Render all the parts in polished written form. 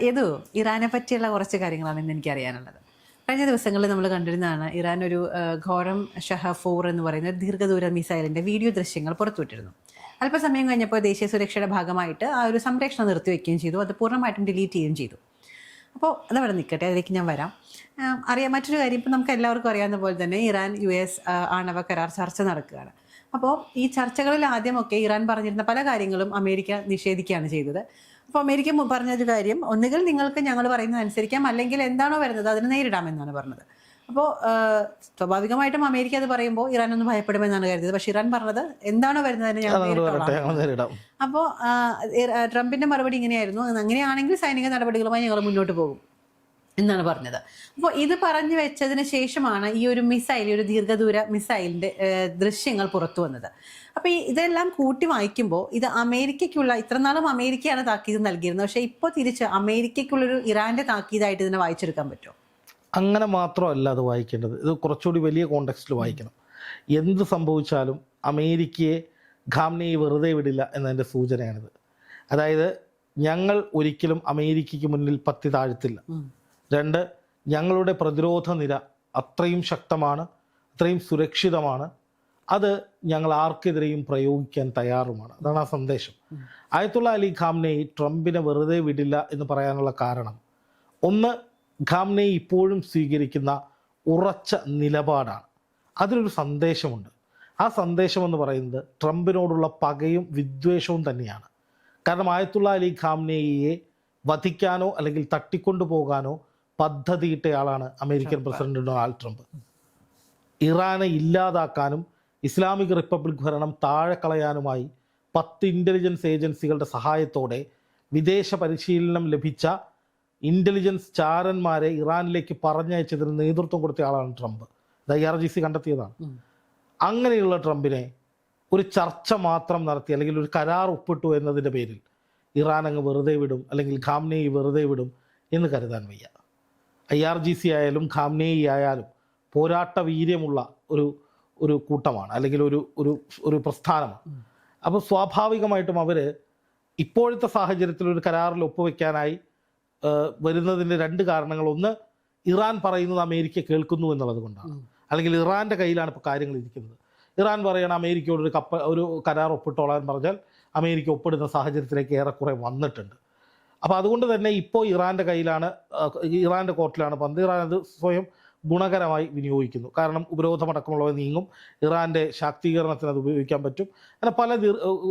ഏതു ഇറാനെ പറ്റിയുള്ള കുറച്ച് കാര്യങ്ങളാണ് ഇന്ന് എനിക്കറിയാനുള്ളത്. കഴിഞ്ഞ ദിവസങ്ങളിൽ നമ്മൾ കണ്ടിരുന്നതാണ് ഇറാൻ ഒരു ഘോരം ഷഹ-4 എന്ന് പറയുന്ന ദീർഘദൂര മിസൈലിൻ്റെ വീഡിയോ ദൃശ്യങ്ങൾ പുറത്തുവിട്ടിരുന്നു. അല്പസമയം കഴിഞ്ഞപ്പോൾ ദേശീയ സുരക്ഷയുടെ ഭാഗമായിട്ട് ആ ഒരു സംരക്ഷണം നിർത്തിവെക്കുകയും ചെയ്തു. അത് പൂർണ്ണമായിട്ടും ഡിലീറ്റ് ചെയ്യുകയും ചെയ്തു. അപ്പോൾ അതവിടെ നിൽക്കട്ടെ, അതിലേക്ക് ഞാൻ വരാം. മറ്റൊരു കാര്യം, ഇപ്പം നമുക്ക് എല്ലാവർക്കും അറിയാവുന്ന പോലെ തന്നെ ഇറാൻ US ആണവ കരാർ ചർച്ച നടക്കുകയാണ്. അപ്പോൾ ഈ ചർച്ചകളിൽ ആദ്യമൊക്കെ ഇറാൻ പറഞ്ഞിരുന്ന പല കാര്യങ്ങളും അമേരിക്ക നിഷേധിക്കുകയാണ് ചെയ്തത്. അപ്പോൾ അമേരിക്ക പറഞ്ഞൊരു കാര്യം, ഒന്നുകിൽ നിങ്ങൾക്ക് ഞങ്ങൾ പറയുന്നത് അനുസരിക്കാം, അല്ലെങ്കിൽ എന്താണോ വരുന്നത് അതിന് നേരിടാമെന്നാണ് പറഞ്ഞത്. അപ്പോൾ സ്വാഭാവികമായിട്ടും അമേരിക്ക അത് പറയുമ്പോൾ ഇറാൻ ഒന്ന് ഭയപ്പെടുമെന്നാണ് കരുതിയത്. പക്ഷേ ഇറാൻ പറഞ്ഞത് എന്താണോ വരുന്നതിന് ഞങ്ങൾ നേരിടാം. അപ്പോൾ ട്രംപിന്റെ മറുപടി ഇങ്ങനെയായിരുന്നു, അങ്ങനെയാണെങ്കിൽ സൈനിക നടപടികളുമായി ഞങ്ങൾ മുന്നോട്ട് പോകും എന്നാണ് പറഞ്ഞത്. അപ്പോൾ ഇത് പറഞ്ഞു വെച്ചതിന് ശേഷമാണ് ഈ ഒരു മിസൈൽ, ഒരു ദീർഘദൂര മിസൈലിന്റെ ദൃശ്യങ്ങൾ പുറത്തു വന്നത്. അപ്പോൾ ഇതെല്ലാം കൂട്ടി വായിക്കുമ്പോൾ ഇത് അമേരിക്കയ്ക്കുള്ള, ഇത്രനാളും അമേരിക്കയാണ് താക്കീത് നൽകിയിരുന്നത്, പക്ഷേ ഇപ്പോൾ തിരിച്ച് അമേരിക്കയ്ക്കുള്ളൊരു ഇറാന്റെ താക്കീതായിട്ട് ഇതിനെ വായിച്ചെടുക്കാൻ പറ്റുമോ? അങ്ങനെ മാത്രമല്ല അത് വായിക്കേണ്ടത്, ഇത് കുറച്ചുകൂടി വലിയ കോണ്ടെക്സ്റ്റിൽ വായിക്കണം. എന്ത് സംഭവിച്ചാലും അമേരിക്കയെ ഖാംനെയി വെറുതെ വിടില്ല എന്നതിൻ്റെ സൂചനയാണിത്. അതായത് ഞങ്ങൾ ഒരിക്കലും അമേരിക്കയ്ക്ക് മുന്നിൽ പത്തി താഴ്ത്തില്ല. 2, ഞങ്ങളുടെ പ്രതിരോധ നിര അത്രയും ശക്തമാണ്, അത്രയും സുരക്ഷിതമാണ്, അത് ഞങ്ങൾ ആർക്കെതിരെയും പ്രയോഗിക്കാൻ തയ്യാറുമാണ്. അതാണ് ആ സന്ദേശം. ആയത്തുള്ള അലി ഖാംനെയി ട്രംപിനെ വെറുതെ വിടില്ല എന്ന് പറയാനുള്ള കാരണം, ഒന്ന്, ഖാംനെയി ഇപ്പോഴും സ്വീകരിക്കുന്ന ഉറച്ച നിലപാടാണ്. അതിനൊരു സന്ദേശമുണ്ട്. ആ സന്ദേശം എന്ന് പറയുന്നത് ട്രംപിനോടുള്ള പകയും വിദ്വേഷവും തന്നെയാണ്. കാരണം ആയത്തുള്ള അലി ഖാംനെയിയെ വധിക്കാനോ അല്ലെങ്കിൽ തട്ടിക്കൊണ്ടു പോകാനോ പദ്ധതിയിട്ടയാളാണ് അമേരിക്കൻ പ്രസിഡന്റ് ഡൊണാൾഡ് ട്രംപ്. ഇറാനെ ഇല്ലാതാക്കാനും ഇസ്ലാമിക് റിപ്പബ്ലിക് ഭരണം താഴെ കളയാനുമായി 10 ഇൻ്റലിജൻസ് ഏജൻസികളുടെ സഹായത്തോടെ വിദേശ പരിശീലനം ലഭിച്ച ഇൻ്റലിജൻസ് ചാരന്മാരെ ഇറാനിലേക്ക് പറഞ്ഞയച്ചതിന് നേതൃത്വം കൊടുത്ത ആളാണ് ട്രംപ്. IRGC കണ്ടെത്തിയതാണ്. അങ്ങനെയുള്ള ട്രംപിനെ ഒരു ചർച്ച മാത്രം നടത്തി അല്ലെങ്കിൽ ഒരു കരാർ ഒപ്പിട്ടു എന്നതിൻ്റെ പേരിൽ ഇറാൻ അങ്ങ് വെറുതെ വിടും, അല്ലെങ്കിൽ ഖാംനെയി വെറുതെ വിടും എന്ന് കരുതാൻ വയ്യ. IRGC ആയാലും ഖാംനെയി ആയാലും പോരാട്ട വീര്യമുള്ള ഒരു കൂട്ടമാണ്, അല്ലെങ്കിൽ ഒരു പ്രസ്ഥാനമാണ്. അപ്പോൾ സ്വാഭാവികമായിട്ടും അവർ ഇപ്പോഴത്തെ സാഹചര്യത്തിൽ ഒരു കരാറിൽ ഒപ്പുവെക്കാനായി വരുന്നതിൻ്റെ 2 കാരണങ്ങൾ. ഒന്ന്, ഇറാൻ പറയുന്നത് അമേരിക്ക കേൾക്കുന്നു എന്നുള്ളത് കൊണ്ടാണ്, അല്ലെങ്കിൽ ഇറാൻ്റെ കയ്യിലാണ് ഇപ്പോൾ കാര്യങ്ങൾ ഇരിക്കുന്നത്. ഇറാൻ പറയണം അമേരിക്കയോട് ഒരു കരാർ ഒപ്പിട്ടോളാൻ പറഞ്ഞാൽ അമേരിക്ക ഒപ്പിടുന്ന സാഹചര്യത്തിലേക്ക് ഏറെക്കുറെ വന്നിട്ടുണ്ട്. അപ്പോൾ അതുകൊണ്ട് തന്നെ ഇപ്പോൾ ഇറാൻ്റെ കയ്യിലാണ്, ഇറാൻ്റെ കോർട്ടിലാണ് പന്ത്. ഇറാൻ അത് സ്വയം ഗുണകരമായി വിനിയോഗിക്കുന്നു. കാരണം ഉപരോധമടക്കമുള്ളവ നീങ്ങും, ഇറാൻ്റെ ശാക്തീകരണത്തിന് അത് ഉപയോഗിക്കാൻ പറ്റും. അങ്ങനെ പല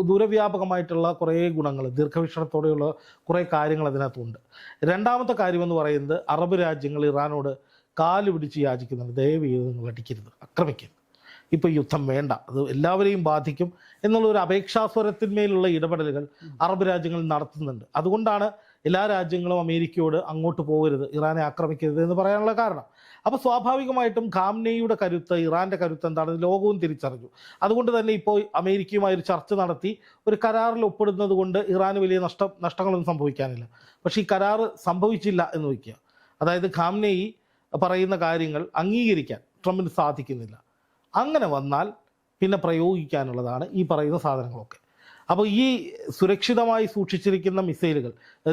ദൂരവ്യാപകമായിട്ടുള്ള കുറേ ഗുണങ്ങൾ, ദീർഘവീക്ഷണത്തോടെയുള്ള കുറേ കാര്യങ്ങൾ അതിനകത്തുണ്ട്. രണ്ടാമത്തെ കാര്യമെന്ന് പറയുന്നത്, അറബ് രാജ്യങ്ങൾ ഇറാനോട് കാല് പിടിച്ച് യാചിക്കുന്നുണ്ട്, ദയവ് ചെയ്ത് നിങ്ങൾ അടിക്കരുത്, ആക്രമിക്കരുത്, ഇപ്പോൾ യുദ്ധം വേണ്ട, അത് എല്ലാവരെയും ബാധിക്കും എന്നുള്ളൊരു അപേക്ഷാസ്വരത്തിന്മേലുള്ള ഇടപെടലുകൾ അറബ് രാജ്യങ്ങൾ നടത്തുന്നുണ്ട്. അതുകൊണ്ടാണ് എല്ലാ രാജ്യങ്ങളും അമേരിക്കയോട് അങ്ങോട്ട് പോകരുത്, ഇറാനെ ആക്രമിക്കരുത് എന്ന് പറയാനുള്ള കാരണം. അപ്പോൾ സ്വാഭാവികമായിട്ടും ഖാംനെയിയുടെ കരുത്ത്, ഇറാൻ്റെ കരുത്ത് എന്താണെന്ന് ലോകവും തിരിച്ചറിഞ്ഞു. അതുകൊണ്ട് തന്നെ ഇപ്പോൾ അമേരിക്കയുമായി ഒരു ചർച്ച നടത്തി ഒരു കരാറിൽ ഒപ്പിടുന്നത് കൊണ്ട് ഇറാന് വലിയ നഷ്ടങ്ങളൊന്നും സംഭവിക്കാനില്ല. പക്ഷേ ഈ കരാർ സംഭവിച്ചില്ല എന്ന് വയ്ക്കുക. അതായത് ഖാംനെയി പറയുന്ന കാര്യങ്ങൾ അംഗീകരിക്കാൻ ട്രംപിന് സാധിക്കുന്നില്ല. അങ്ങനെ വന്നാൽ പിന്നെ പ്രയോഗിക്കാനുള്ളതാണ് ഈ പറയുന്ന സാധനങ്ങളൊക്കെ. അപ്പോൾ ഈ സുരക്ഷിതമായി സൂക്ഷിച്ചിരിക്കുന്ന മിസൈലുകൾ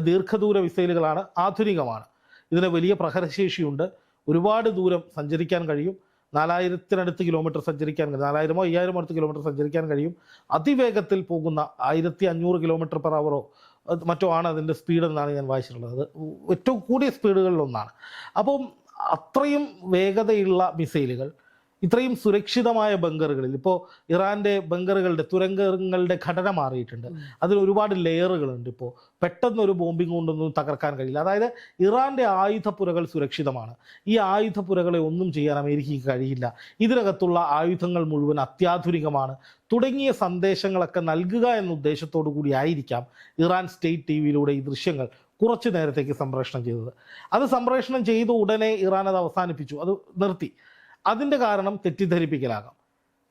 ദീർഘദൂര മിസൈലുകളാണ്, ആധുനികമാണ്, ഇതിന് വലിയ പ്രഹരശേഷിയുണ്ട്, ഒരുപാട് ദൂരം സഞ്ചരിക്കാൻ കഴിയും, 4000-നടുത്ത് കിലോമീറ്റർ സഞ്ചരിക്കാൻ കഴിയും, 4000-ഓ 5000-ഓ അടുത്ത് കിലോമീറ്റർ സഞ്ചരിക്കാൻ കഴിയും. അതിവേഗത്തിൽ പോകുന്ന 1500 km/h മറ്റോ ആണ് അതിൻ്റെ സ്പീഡ് എന്നാണ് ഞാൻ വായിച്ചിട്ടുള്ളത്. അത് ഏറ്റവും കൂടിയ സ്പീഡുകളിലൊന്നാണ്. അപ്പം അത്രയും വേഗതയുള്ള മിസൈലുകൾ ഇത്രയും സുരക്ഷിതമായ ബങ്കറുകളിൽ, ഇപ്പോൾ ഇറാൻ്റെ ബങ്കറുകളുടെ, തുരങ്കങ്ങളുടെ ഘടന മാറിയിട്ടുണ്ട്, അതിൽ ഒരുപാട് ലെയറുകളുണ്ട്. ഇപ്പോൾ പെട്ടെന്നൊരു ബോംബിംഗ് കൊണ്ടൊന്നും തകർക്കാൻ കഴിയില്ല. അതായത് ഇറാൻ്റെ ആയുധപ്പുരകൾ സുരക്ഷിതമാണ്. ഈ ആയുധപ്പുരകളെ ഒന്നും ചെയ്യാൻ അമേരിക്കയ്ക്ക് കഴിയില്ല. ഇതിനകത്തുള്ള ആയുധങ്ങൾ മുഴുവൻ അത്യാധുനികമാണ് തുടങ്ങിയ സന്ദേശങ്ങളൊക്കെ നൽകുക എന്ന ഉദ്ദേശത്തോടു കൂടി ആയിരിക്കാം ഇറാൻ സ്റ്റേറ്റ് TV-യിലൂടെ ഈ ദൃശ്യങ്ങൾ കുറച്ച് നേരത്തേക്ക് സംപ്രേഷണം ചെയ്തത്. അത് സംപ്രേഷണം ചെയ്ത ഉടനെ ഇറാൻ അത് അവസാനിപ്പിച്ചു, അത് നിർത്തി. അതിൻ്റെ കാരണം തെറ്റിദ്ധരിപ്പിക്കലാകാം.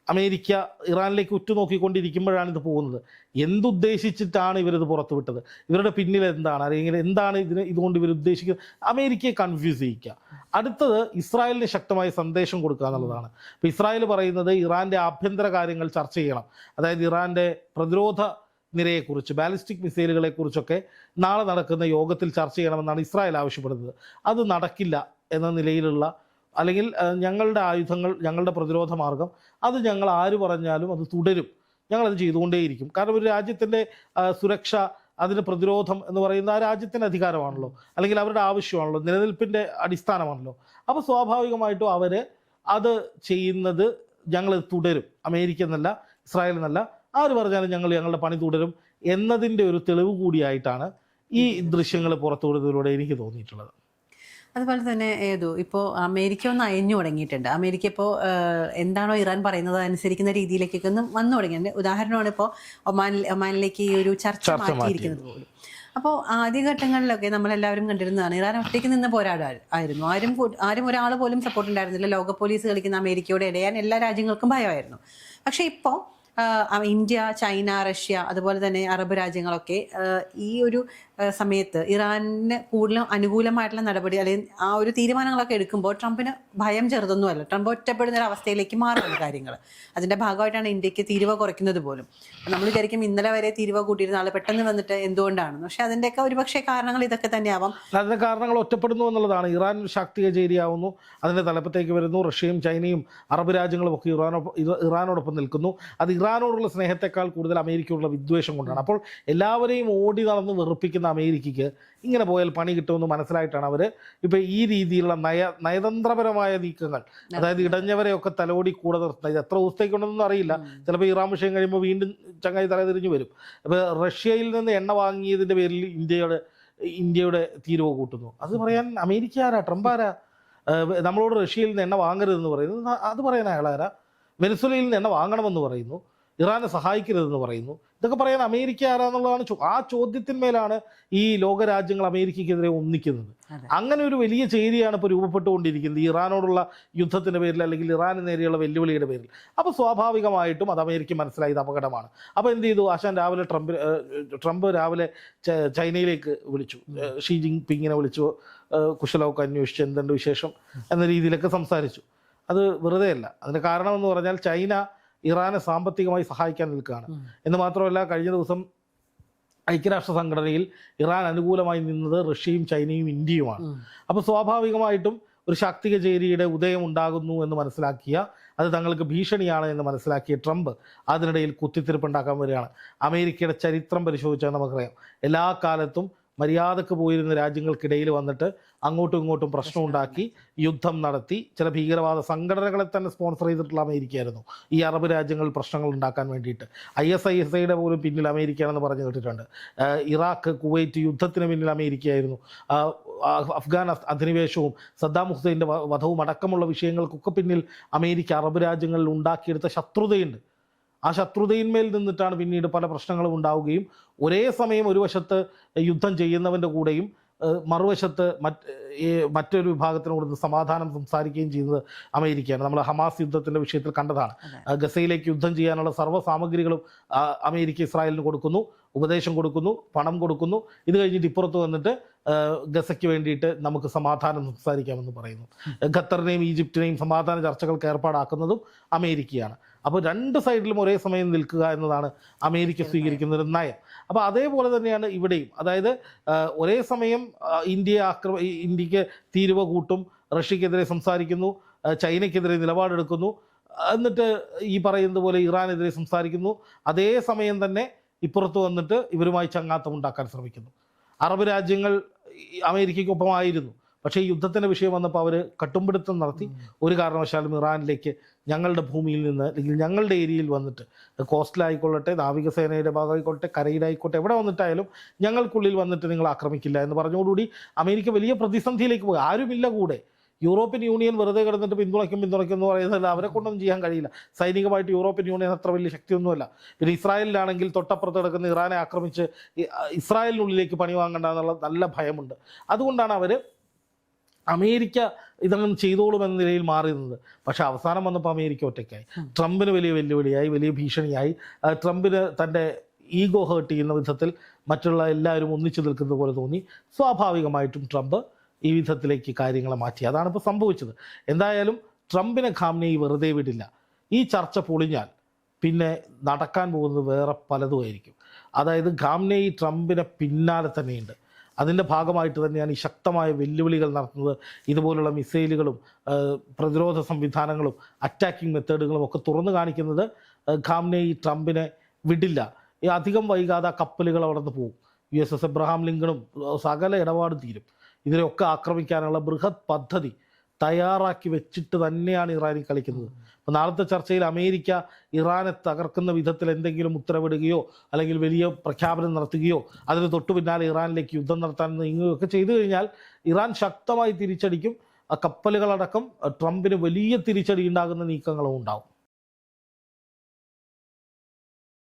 അമേരിക്ക ഇറാനിലേക്ക് ഉറ്റുനോക്കിക്കൊണ്ടിരിക്കുമ്പോഴാണ് ഇത് പോകുന്നത്. എന്തുദ്ദേശിച്ചിട്ടാണ് ഇവരിത് പുറത്തുവിട്ടത്, ഇവരുടെ പിന്നിൽ എന്താണ്, അല്ലെങ്കിൽ എന്താണ് ഇതുകൊണ്ട് ഇവർ ഉദ്ദേശിക്കുന്നത്, അമേരിക്കയെ കൺഫ്യൂസ് ചെയ്യിക്കുക. അടുത്തത് ഇസ്രായേലിന് ശക്തമായ സന്ദേശം കൊടുക്കുക എന്നുള്ളതാണ്. ഇപ്പോൾ ഇസ്രായേൽ പറയുന്നത് ഇറാൻ്റെ ആഭ്യന്തര കാര്യങ്ങൾ ചർച്ച ചെയ്യണം, അതായത് ഇറാൻ്റെ പ്രതിരോധ നിരയെക്കുറിച്ച്, ബാലിസ്റ്റിക് മിസൈലുകളെക്കുറിച്ചൊക്കെ നാളെ നടക്കുന്ന യോഗത്തിൽ ചർച്ച ചെയ്യണമെന്നാണ് ഇസ്രായേൽ ആവശ്യപ്പെടുന്നത്. അത് നടക്കില്ല എന്ന നിലയിലുള്ള, അല്ലെങ്കിൽ ഞങ്ങളുടെ ആയുധങ്ങൾ, ഞങ്ങളുടെ പ്രതിരോധ മാർഗം, അത് ഞങ്ങൾ ആര് പറഞ്ഞാലും അത് തുടരും, ഞങ്ങളത് ചെയ്തുകൊണ്ടേയിരിക്കും. കാരണം ഒരു രാജ്യത്തിൻ്റെ സുരക്ഷ, അതിന് പ്രതിരോധം എന്ന് പറയുന്നത് ആ രാജ്യത്തിൻ്റെ അധികാരമാണല്ലോ, അല്ലെങ്കിൽ അവരുടെ ആവശ്യമാണല്ലോ, നിലനിൽപ്പിൻ്റെ അടിസ്ഥാനമാണല്ലോ. അപ്പോൾ സ്വാഭാവികമായിട്ടും അവർ അത് ചെയ്യുന്നത് ഞങ്ങൾ തുടരും. അമേരിക്ക എന്നല്ല, ഇസ്രായേൽ എന്നല്ല, ആര് പറഞ്ഞാലും ഞങ്ങൾ ഞങ്ങളുടെ പണി തുടരും എന്നതിൻ്റെ ഒരു തെളിവ് കൂടിയായിട്ടാണ് ഈ ദൃശ്യങ്ങൾ പുറത്തുവിടുന്നതിലൂടെ എനിക്ക് തോന്നിയിട്ടുള്ളത്. അതുപോലെ തന്നെ ഇപ്പോൾ അമേരിക്ക ഒന്ന് അയഞ്ഞു തുടങ്ങിയിട്ടുണ്ട്. അമേരിക്ക ഇപ്പോൾ എന്താണോ ഇറാൻ പറയുന്നത് അനുസരിക്കുന്ന രീതിയിലേക്കൊക്കെ ഒന്ന് വന്നു തുടങ്ങിയിട്ടുണ്ട്. ഉദാഹരണമാണ് ഇപ്പോൾ ഒമാനിലേക്ക് ഈ ഒരു ചർച്ച മാറ്റിയിരിക്കുന്നത് പോലും. അപ്പോൾ ആദ്യഘട്ടങ്ങളിലൊക്കെ നമ്മളെല്ലാവരും കണ്ടിരുന്നതാണ്, ഇറാൻ ഒറ്റയ്ക്ക് നിന്ന് പോരാടായിരുന്നു. ആരും ഒരാൾ പോലും സപ്പോർട്ട് ഉണ്ടായിരുന്നില്ല. ലോക പോലീസ് കളിക്കുന്ന അമേരിക്കയോട് ഇടയാൻ എല്ലാ രാജ്യങ്ങൾക്കും ഭയമായിരുന്നു. പക്ഷേ ഇപ്പോൾ ഇന്ത്യ, ചൈന, റഷ്യ, അതുപോലെ തന്നെ അറബ് രാജ്യങ്ങളൊക്കെ ഈ ഒരു സമയത്ത് ഇറാനിന് കൂടുതലും അനുകൂലമായിട്ടുള്ള നടപടി അല്ലെങ്കിൽ ആ ഒരു തീരുമാനങ്ങളൊക്കെ എടുക്കുമ്പോൾ ട്രംപിന് ഭയം ചെറുതൊന്നുമല്ല. ട്രംപ് ഒറ്റപ്പെടുന്ന ഒരു അവസ്ഥയിലേക്ക് മാറുന്ന കാര്യങ്ങൾ. അതിൻ്റെ ഭാഗമായിട്ടാണ് ഇന്ത്യക്ക് തീരുവ കുറയ്ക്കുന്നത് പോലും. നമ്മൾ വിചാരിക്കും ഇന്നലെ വരെ തീരുവ കൂട്ടിയിരുന്ന ആൾ പെട്ടെന്ന് വന്നിട്ട് എന്തുകൊണ്ടാണ്, പക്ഷെ അതിൻ്റെയൊക്കെ ഒരുപക്ഷെ കാരണങ്ങൾ ഇതൊക്കെ തന്നെയാവാം. അതിൻ്റെ കാരണങ്ങൾ ഒറ്റപ്പെടുന്നു എന്നുള്ളതാണ്. ഇറാൻ ശാക്തിക ചേരിയാവുന്നു, അതിൻ്റെ തലപ്പത്തേക്ക് വരുന്നു. റഷ്യയും ചൈനയും അറബ് രാജ്യങ്ങളും ഒക്കെ ഇറാനോടൊപ്പം നിൽക്കുന്നു. അത് ഇറാനോടുള്ള സ്നേഹത്തെക്കാൾ കൂടുതൽ അമേരിക്കയോടുള്ള വിദ്വേഷം കൊണ്ടാണ്. അപ്പോൾ എല്ലാവരെയും ഓടി നടന്ന് വെറുപ്പിക്കുന്ന അമേരിക്കയ്ക്ക് ഇങ്ങനെ പോയാൽ പണി കിട്ടുമെന്ന് മനസ്സിലായിട്ടാണ് അവർ ഇപ്പോൾ ഈ രീതിയിലുള്ള നയതന്ത്രപരമായ നീക്കങ്ങൾ, അതായത് ഇടഞ്ഞവരെയൊക്കെ തലോടി കൂടെ നിർത്തുന്നത്. ഇത് എത്ര ദിവസത്തേക്കുണ്ടെന്നൊന്നും അറിയില്ല. ചിലപ്പോൾ ഇറാൻ വിഷയം കഴിയുമ്പോൾ വീണ്ടും ചങ്ങായി തലതിരിഞ്ഞു വരും. അപ്പോൾ റഷ്യയിൽ നിന്ന് എണ്ണ വാങ്ങിയതിൻ്റെ പേരിൽ ഇന്ത്യയുടെ തീരുവ കൂട്ടുന്നു. അത് പറയാൻ അമേരിക്ക ആരാ? ട്രംപ് ആരാ? നമ്മളോട് റഷ്യയിൽ നിന്ന് എണ്ണ വാങ്ങരുതെന്ന് പറയുന്നു, അത് പറയാൻ അയാളാരാ? വെനസ്വേലയിൽ നിന്ന് എണ്ണ വാങ്ങണമെന്ന് പറയുന്നു, ഇറാനെ സഹായിക്കരുതെന്ന് പറയുന്നു. ഇതൊക്കെ പറയാൻ അമേരിക്ക ആരാന്നുള്ളതാണ്. ആ ചോദ്യത്തിന്മേലാണ് ഈ ലോകരാജ്യങ്ങൾ അമേരിക്കയ്ക്കെതിരെ ഒന്നിക്കുന്നത്. അങ്ങനെ ഒരു വലിയ ചേരിയാണ് ഇപ്പോൾ രൂപപ്പെട്ടുകൊണ്ടിരിക്കുന്നത് ഇറാനോടുള്ള യുദ്ധത്തിൻ്റെ പേരിൽ, അല്ലെങ്കിൽ ഇറാന് നേരെയുള്ള വെല്ലുവിളിയുടെ പേരിൽ. അപ്പോൾ സ്വാഭാവികമായിട്ടും അത് അമേരിക്ക മനസ്സിലായത് അപകടമാണ്. അപ്പോൾ എന്ത് ചെയ്തു? ആശാൻ രാവിലെ ട്രംപ് രാവിലെ ചൈനയിലേക്ക് വിളിച്ചു, ഷീ ജിങ് പിങ്ങിനെ വിളിച്ചു, കുശലമൊക്കെ അന്വേഷിച്ച് എന്തുണ്ട് വിശേഷം എന്ന രീതിയിലൊക്കെ സംസാരിച്ചു. അത് വെറുതെ അല്ല. അതിന് കാരണമെന്ന് പറഞ്ഞാൽ ചൈന ഇറാനെ സാമ്പത്തികമായി സഹായിക്കാൻ നിൽക്കുകയാണ് എന്ന് മാത്രമല്ല, കഴിഞ്ഞ ദിവസം ഐക്യരാഷ്ട്ര സംഘടനയിൽ ഇറാൻ അനുകൂലമായി നിന്നത് റഷ്യയും ചൈനയും ഇന്ത്യയുമാണ്. അപ്പോൾ സ്വാഭാവികമായിട്ടും ഒരു ശാക്തിക ചേരിയുടെ ഉദയം ഉണ്ടാകുന്നു എന്ന് മനസ്സിലാക്കിയ, അത് തങ്ങൾക്ക് ഭീഷണിയാണ് എന്ന് മനസ്സിലാക്കിയ ട്രംപ് അതിനിടയിൽ കുത്തിത്തിരിപ്പുണ്ടാക്കാൻ വരികയാണ്. അമേരിക്കയുടെ ചരിത്രം പരിശോധിച്ചാൽ നമുക്കറിയാം, എല്ലാ കാലത്തും മര്യാദക്ക് പോയിരുന്ന രാജ്യങ്ങൾക്കിടയിൽ വന്നിട്ട് അങ്ങോട്ടും ഇങ്ങോട്ടും പ്രശ്നമുണ്ടാക്കി യുദ്ധം നടത്തി ചില ഭീകരവാദ സംഘടനകളെ തന്നെ സ്പോൺസർ ചെയ്തിട്ടുള്ള അമേരിക്കയായിരുന്നു ഈ അറബ് രാജ്യങ്ങളിൽ പ്രശ്നങ്ങൾ ഉണ്ടാക്കാൻ വേണ്ടിയിട്ട്. ISISയുടെ പോലും പിന്നിൽ അമേരിക്കയാണെന്ന് പറഞ്ഞു കേട്ടിട്ടുണ്ട്. ഇറാഖ്, കുവൈറ്റ് യുദ്ധത്തിന് പിന്നിൽ അമേരിക്കയായിരുന്നു. അഫ്ഗാൻ അധിനിവേശവും സദ്ദാം ഹുസൈൻ്റെ വധവും അടക്കമുള്ള വിഷയങ്ങൾക്കൊക്കെ പിന്നിൽ അമേരിക്ക അറബ് രാജ്യങ്ങളിൽ ഉണ്ടാക്കിയെടുത്ത ശത്രുതയുണ്ട്. ആ ശത്രുതയിന്മേൽ നിന്നിട്ടാണ് പിന്നീട് പല പ്രശ്നങ്ങളും ഉണ്ടാവുകയും ഒരേ സമയം ഒരു വശത്ത് യുദ്ധം ചെയ്യുന്നവൻ്റെ കൂടെയും മറുവശത്ത് മറ്റൊരു വിഭാഗത്തിനോട് സമാധാനം സംസാരിക്കുകയും ചെയ്യുന്നത് അമേരിക്കയാണ്. നമ്മൾ ഹമാസ് യുദ്ധത്തിൻ്റെ വിഷയത്തിൽ കണ്ടതാണ്. ഗസയിലേക്ക് യുദ്ധം ചെയ്യാനുള്ള സർവ്വ സാമഗ്രികളും അമേരിക്ക ഇസ്രായേലിന് കൊടുക്കുന്നു, ഉപദേശം കൊടുക്കുന്നു, പണം കൊടുക്കുന്നു. ഇത് കഴിഞ്ഞിട്ട് ഇപ്പുറത്ത് വന്നിട്ട് ഗസയ്ക്ക് വേണ്ടിയിട്ട് നമുക്ക് സമാധാനം സംസാരിക്കാമെന്ന് പറയുന്നു. ഖത്തറിനെയും ഈജിപ്തിനെയും സമാധാന ചർച്ചകൾക്ക് ഏർപ്പാടാക്കുന്നതും അമേരിക്കയാണ്. അപ്പോൾ രണ്ട് സൈഡിലും ഒരേ സമയം നിൽക്കുക എന്നതാണ് അമേരിക്ക സ്വീകരിക്കുന്ന ഒരു നയം. അപ്പോൾ അതേപോലെ തന്നെയാണ് ഇവിടെയും. അതായത് ഒരേ സമയം ഇന്ത്യക്ക് തീരുവ കൂട്ടും, റഷ്യക്കെതിരെ സംസാരിക്കുന്നു, ചൈനയ്ക്കെതിരെ നിലപാടെടുക്കുന്നു, എന്നിട്ട് ഈ പറയുന്നത് പോലെ ഇറാനെതിരെ സംസാരിക്കുന്നു. അതേ സമയം തന്നെ ഇപ്പുറത്ത് വന്നിട്ട് ഇവരുമായി ചങ്ങാത്തം ഉണ്ടാക്കാൻ ശ്രമിക്കുന്നു. അറബ് രാജ്യങ്ങൾ അമേരിക്കയ്ക്കൊപ്പമായിരുന്നു. പക്ഷേ ഈ യുദ്ധത്തിൻ്റെ വിഷയം വന്നപ്പോൾ അവർ കട്ടുംപിടുത്തം നടത്തി. ഒരു കാരണവശാലും ഇറാനിലേക്ക് ഞങ്ങളുടെ ഭൂമിയിൽ നിന്ന്, അല്ലെങ്കിൽ ഞങ്ങളുടെ ഏരിയയിൽ വന്നിട്ട്, കോസ്റ്റിലായിക്കൊള്ളട്ടെ, നാവികസേനയുടെ ഭാഗമായിക്കൊള്ളട്ടെ, കരയിലായിക്കോട്ടെ, എവിടെ വന്നിട്ടായാലും ഞങ്ങൾക്കുള്ളിൽ വന്നിട്ട് നിങ്ങൾ ആക്രമിക്കില്ല എന്ന് പറഞ്ഞതോടുകൂടി അമേരിക്ക വലിയ പ്രതിസന്ധിയിലേക്ക് പോയി. ആരുമില്ല കൂടെ. യൂറോപ്യൻ യൂണിയൻ വെറുതെ കിടന്നിട്ട് പിന്തുണയ്ക്കും എന്ന് പറയുന്നത് അവരെ കൊണ്ടൊന്നും ചെയ്യാൻ കഴിയില്ല. സൈനികമായിട്ട് യൂറോപ്യൻ യൂണിയൻ അത്ര വലിയ ശക്തിയൊന്നുമല്ല. പിന്നെ ഇസ്രായേലിലാണെങ്കിൽ തൊട്ടപ്പുറത്ത് കിടക്കുന്ന ഇറാനെ ആക്രമിച്ച് ഇസ്രായേലിനുള്ളിലേക്ക് പണി വാങ്ങണ്ട എന്നുള്ള നല്ല ഭയമുണ്ട്. അതുകൊണ്ടാണ് അവർ അമേരിക്ക ഇതങ്ങനെ ചെയ്തോളുമെന്ന നിലയിൽ മാറിയിരുന്നത്. പക്ഷേ അവസാനം വന്നപ്പോൾ അമേരിക്ക ഒറ്റയ്ക്കായി. ട്രംപിന് വലിയ വെല്ലുവിളിയായി, വലിയ ഭീഷണിയായി. ട്രംപിന് തൻ്റെ ഈഗോ ഹേർട്ട് ചെയ്യുന്ന വിധത്തിൽ മറ്റുള്ള എല്ലാവരും ഒന്നിച്ചു നിൽക്കുന്ന പോലെ തോന്നി. സ്വാഭാവികമായിട്ടും ട്രംപ് ഈ വിധത്തിലേക്ക് കാര്യങ്ങളെ മാറ്റി. അതാണ് ഇപ്പോൾ സംഭവിച്ചത്. എന്തായാലും ട്രംപിനെ ഖാംനെയി വെറുതെ വിടില്ല. ഈ ചർച്ച പൊളിഞ്ഞാൽ പിന്നെ നടക്കാൻ പോകുന്നത് വേറെ പലതുമായിരിക്കും. അതായത് ഖാംനെയി ട്രംപിനെ പിന്നാലെ തന്നെയുണ്ട്. അതിൻ്റെ ഭാഗമായിട്ട് തന്നെയാണ് ഈ ശക്തമായ വെല്ലുവിളികൾ നടത്തുന്നത്. ഇതുപോലുള്ള മിസൈലുകളും പ്രതിരോധ സംവിധാനങ്ങളും അറ്റാക്കിംഗ് മെത്തേഡുകളും ഒക്കെ തുറന്നു കാണിക്കുന്നത് ഖാംനെയി ട്രംപിനെ വിടില്ല. ഈ അധികം വൈകാതെ ആ കപ്പലുകൾ അവിടെ നിന്ന് പോകും. USS എബ്രഹാം ലിങ്കണും സകല ഇടപാടും തീരും. ഇതിനെയൊക്കെ ആക്രമിക്കാനുള്ള ബൃഹത് പദ്ധതി തയ്യാറാക്കി വെച്ചിട്ട് തന്നെയാണ് ഇറാൻ കളിക്കുന്നത്. അപ്പോൾ നാളത്തെ ചർച്ചയിൽ അമേരിക്ക ഇറാനെ തകർക്കുന്ന വിധത്തിൽ എന്തെങ്കിലും ഉത്തരവിടുകയോ അല്ലെങ്കിൽ വലിയ പ്രഖ്യാപനം നടത്തുകയോ അതിന് തൊട്ടു പിന്നാലെ ഇറാനിലേക്ക് യുദ്ധം നടത്താൻ നീങ്ങുകയൊക്കെ ചെയ്തു കഴിഞ്ഞാൽ ഇറാൻ ശക്തമായി തിരിച്ചടിക്കും. ആ കപ്പലുകളടക്കം ട്രംപിന് വലിയ തിരിച്ചടി ഉണ്ടാകുന്ന നീക്കങ്ങളും ഉണ്ടാവും.